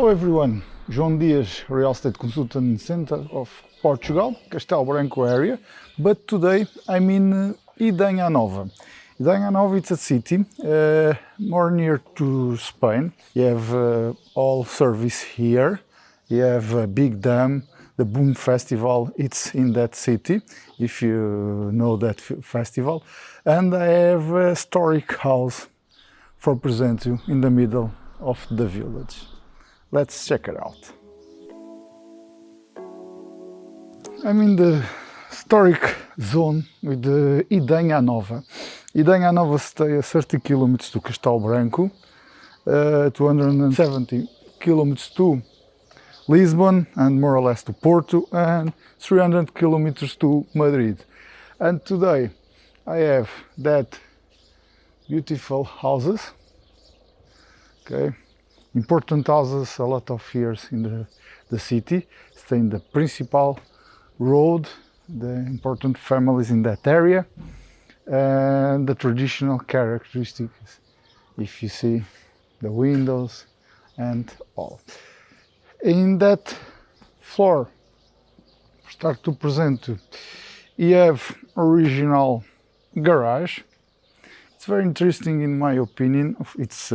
Hello everyone, João Dias, real estate consultant center of Portugal, Castelo Branco area, but today I'm in Idanha-a-Nova. Idanha-a-Nova, it's a city more near to Spain. You have all service here, you have a big dam, the Boom Festival, it's in that city, if you know that festival, and I have a historic house for present you in the middle of the village. Let's check it out. I'm in the historic zone with the Idanha-a-Nova. Idanha-a-Nova stays 30 kilometers to Castelo Branco, 270 kilometers to Lisbon and more or less to Porto, and 300 kilometers to Madrid. And today I have that beautiful houses, okay, important houses, a lot of years in the city, stay in the principal road, the important families in that area, and the traditional characteristics, if you see the windows and all. In that floor, start to present you have original garage. It's very interesting in my opinion. It's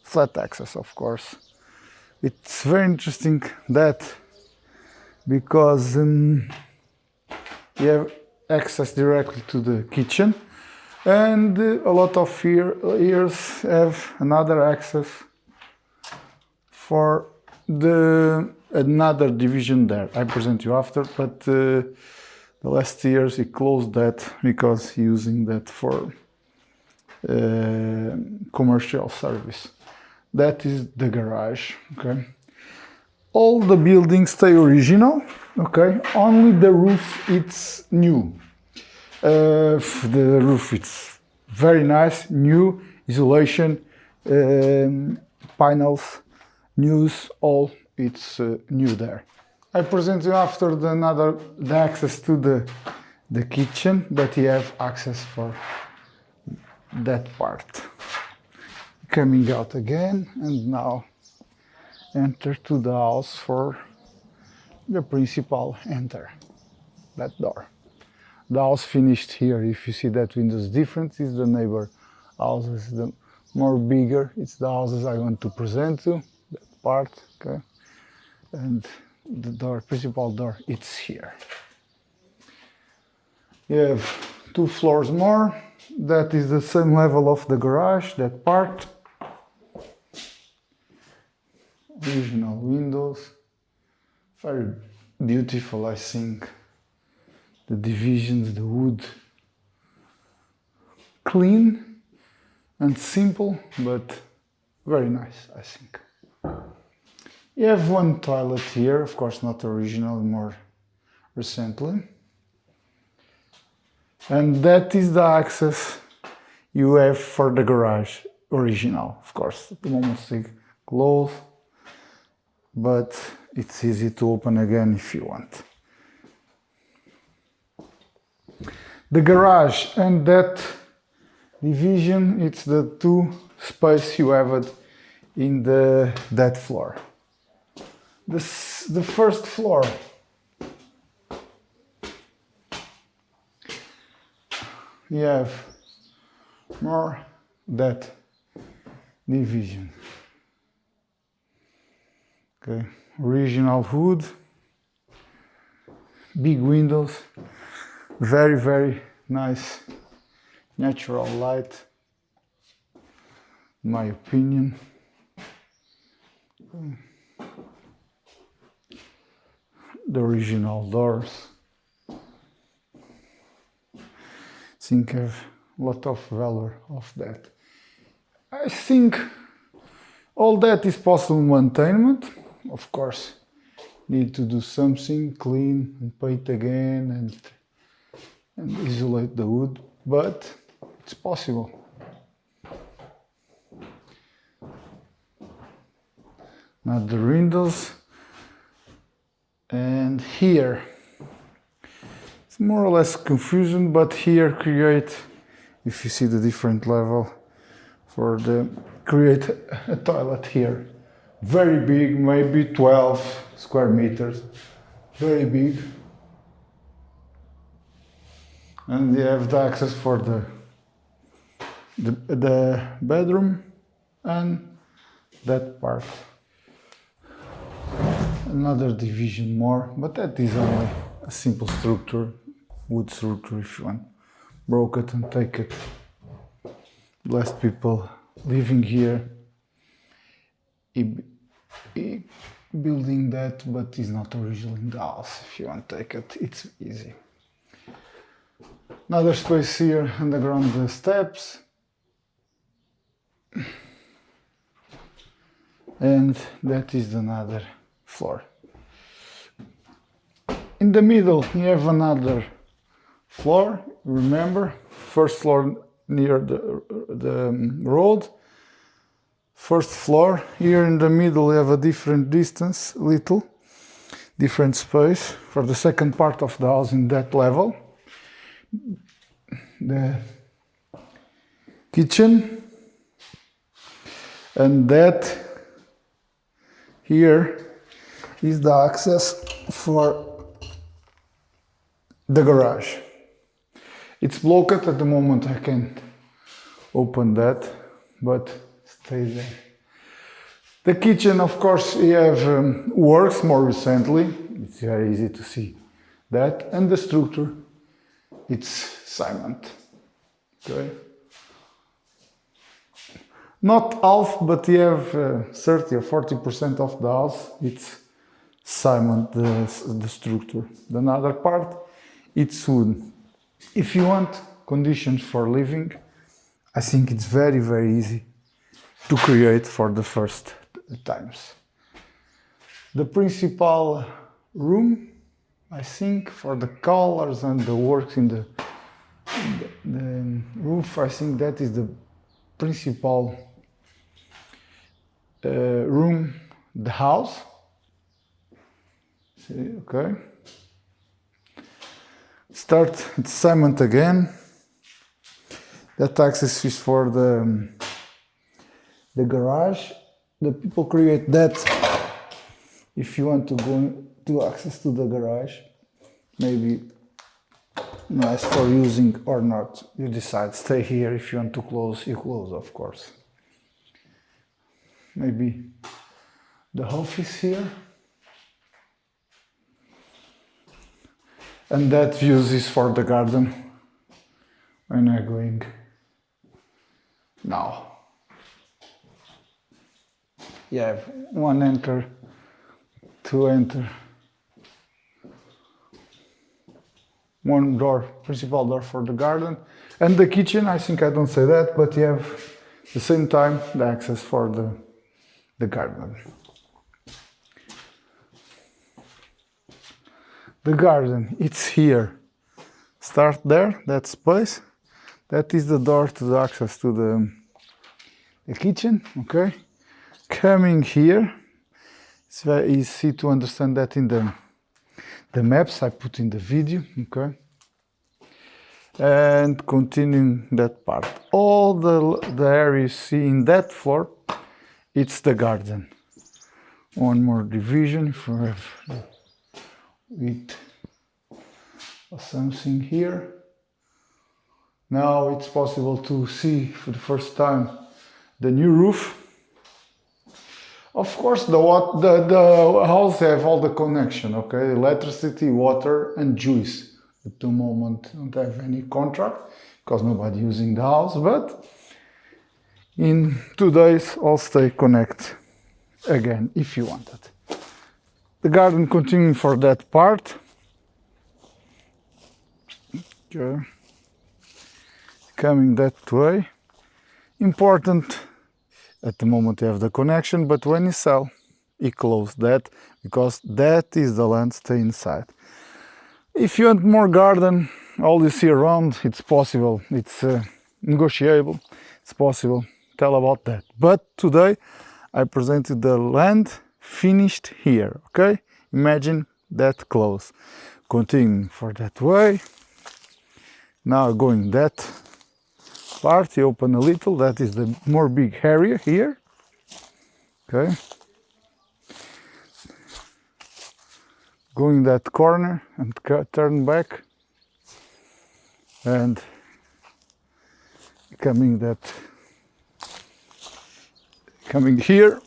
flat access, of course. It's very interesting that because you have access directly to the kitchen, and a lot of years have another access for another division there. I present you after, but the last years he closed that because using that for commercial service. That is the garage, okay. All the buildings stay original, okay. Only the roof it's new. The roof it's very nice, new isolation, panels, news, all it's new there. I present you after the access to the kitchen, but you have access for that part. Coming out again, and now enter to the house for the principal enter that door. The house finished here. If you see that windows different, is the neighbor houses, the more bigger. It's the houses I want to present you, that part, okay. And the door, principal door, it's here. You have 2 floors more. That is the same level of the garage, that part. Original windows, very beautiful, I think. The divisions, the wood, clean and simple, but very nice, I think. You have 1 toilet here, of course not original, more recently. And that is the access you have for the garage, original, of course. At the moment it's closed, but it's easy to open again if you want. The garage and that division, it's the 2 space you have it in that floor. The first floor, you have more that division. Okay, original wood, big windows, very, very nice natural light, in my opinion. The original doors. I think I have a lot of value of that. I think all that is possible maintenance. Of course, need to do something, clean and paint again and isolate the wood, but it's possible. Now the windows, and here it's more or less confusion, but here create, if you see the different level, create a toilet here very big, maybe 12 square meters, very big. And you have the access for the bedroom and that part. Another division more, but that is only a simple structure, wood structure if you want. Broke it and take it. Blessed people living here, building that, but it's not original in the house. If you want to take it, it's easy. Another space here, underground the steps. And that is another floor. In the middle you have another floor, remember, first floor near the road, first floor. Here in the middle you have a different distance, little different space for the second part of the house in that level. The kitchen, and that here is the access for the garage. It's blocked at the moment, I can't open that, but stay there. The kitchen, of course, you have works more recently. It's very easy to see that, and the structure, it's cement. Okay. Not half, but you have 30 or 40% of the house, it's cement, the structure. The other part, it's wood. If you want conditions for living, I think it's very, very easy to create for the first times. The principal room, I think, for the colors and the works in the roof, I think that is the principal room, the house. See, okay. Start, it's cement again. That access is for the garage. The people create that if you want to go to access to the garage. Maybe nice for using or not. You decide, stay here. If you want to close, you close, of course. Maybe the office here. And that views is for the garden when I'm going now. You have one enter, two enter, one door, principal door for the garden, and the kitchen. I think I don't say that, but you have the same time the access for the garden. The garden, it's here. Start there, that space. That is the door to the access to the kitchen, okay? Coming here, it's very easy to understand that in the maps I put in the video, okay? And continuing that part. All the area you see in that floor, it's the garden. One more division if we have with something here. Now it's possible to see for the first time the new roof. Of course, the house have all the connection, okay? Electricity, water, and juice. At the moment, don't have any contract because nobody using the house. But in 2 days, all stay connect again if you want it. The garden continuing for that part. Okay. Coming that way. Important. At the moment you have the connection, but when you sell, you close that because that is the land stay inside. If you want more garden, all you see around, it's possible. It's negotiable. It's possible. Tell about that. But today I presented the land finished here. Okay, imagine that close. Continuing for that way. Now going that part, you open a little, that is the more big area here. Okay, going that corner and turn back and coming here.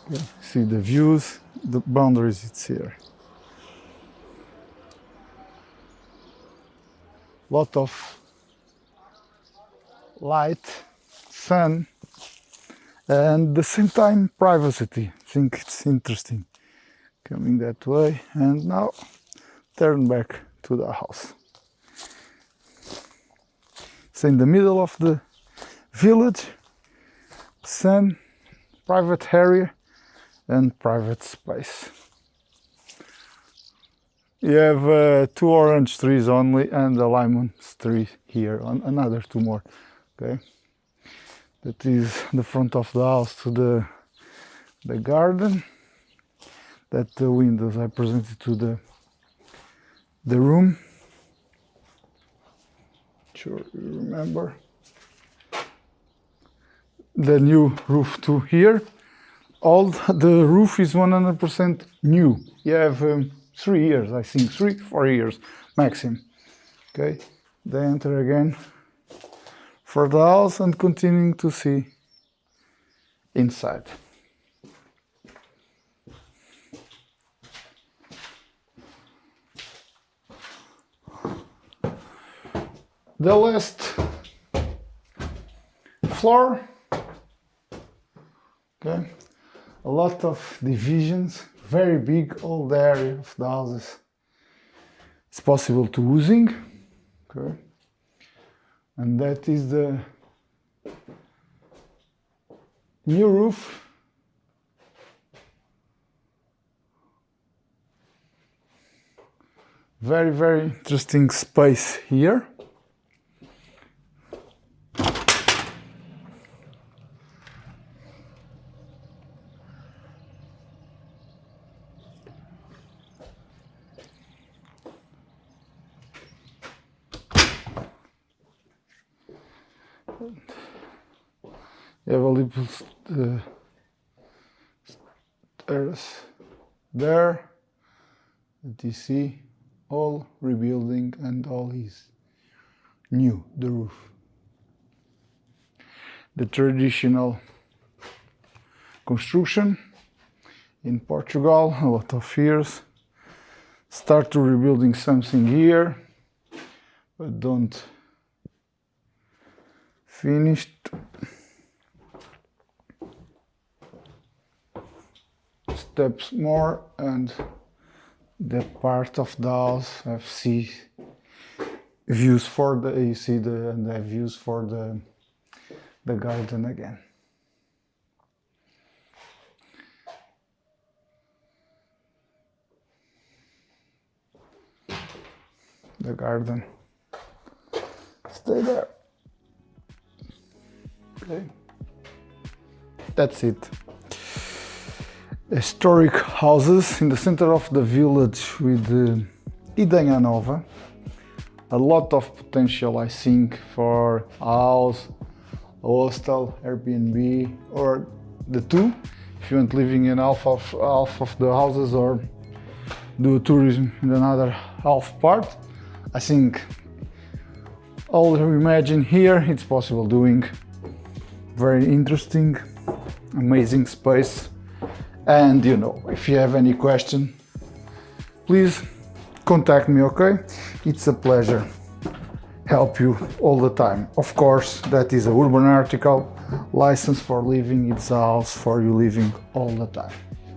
Okay, see the views, the boundaries, it's here. Lot of light, sun, and at the same time privacy. I think it's interesting. Coming that way and now turn back to the house. It's in the middle of the village, sun, private area and private space. You have 2 orange trees only and a lemon tree here, another 2 more. Okay, that is the front of the house to the garden. That the windows I presented to the room. Sure you remember. The new roof too here. All the roof is 100% new. You have 3 years, I think, 3-4 years maximum. Okay, they enter again for the house and continuing to see inside. The last floor, okay, a lot of divisions, very big, all the area of the houses. It's possible to using, okay, and that is the new roof. Very, very interesting space here. You have a little terrace there that you see, all rebuilding and all is new, the roof. The traditional construction in Portugal, a lot of years. Start to rebuilding something here, but don't finished. Steps more and the part of the house I see views for the and the views for the garden again. The garden. Stay there. Okay. That's it. Historic houses in the center of the village with Idanha-a-Nova. A lot of potential, I think, for a house, a hostel, Airbnb, or the two. If you want living in half of the houses or do tourism in another half part, I think all you imagine here, it's possible doing. Very interesting, amazing space. And you know, if you have any question, please contact me, okay? It's a pleasure help you all the time. Of course, that is a urban article, license for living, it's a house for you living all the time.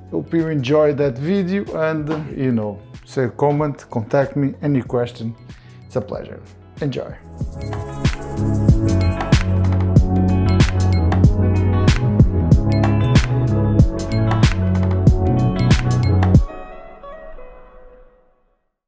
Hope you enjoyed that video and you know, say a comment, contact me, any question, it's a pleasure. Enjoy.